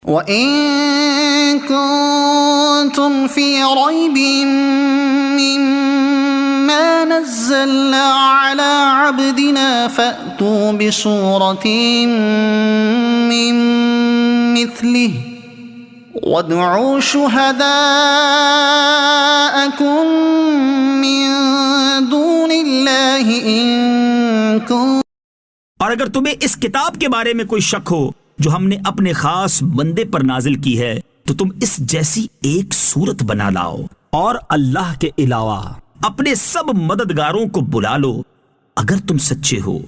وَإِن كُنتُمْ فِي رَيْبٍ مِّمَّا نَزَّلْنَا عَلَىٰ عَبْدِنَا فَأْتُوا بِسُورَةٍ مِّن مِّثْلِهِ وَادْعُوا شُهَدَاءَكُم مِّن دُونِ اللَّهِ إِن كُنتُمْ. اور اگر تمہیں اس کتاب کے بارے میں کوئی شک ہو جو ہم نے اپنے خاص بندے پر نازل کی ہے تو تم اس جیسی ایک صورت بنا لاؤ اور اللہ کے علاوہ اپنے سب مددگاروں کو بلا لو اگر تم سچے ہو.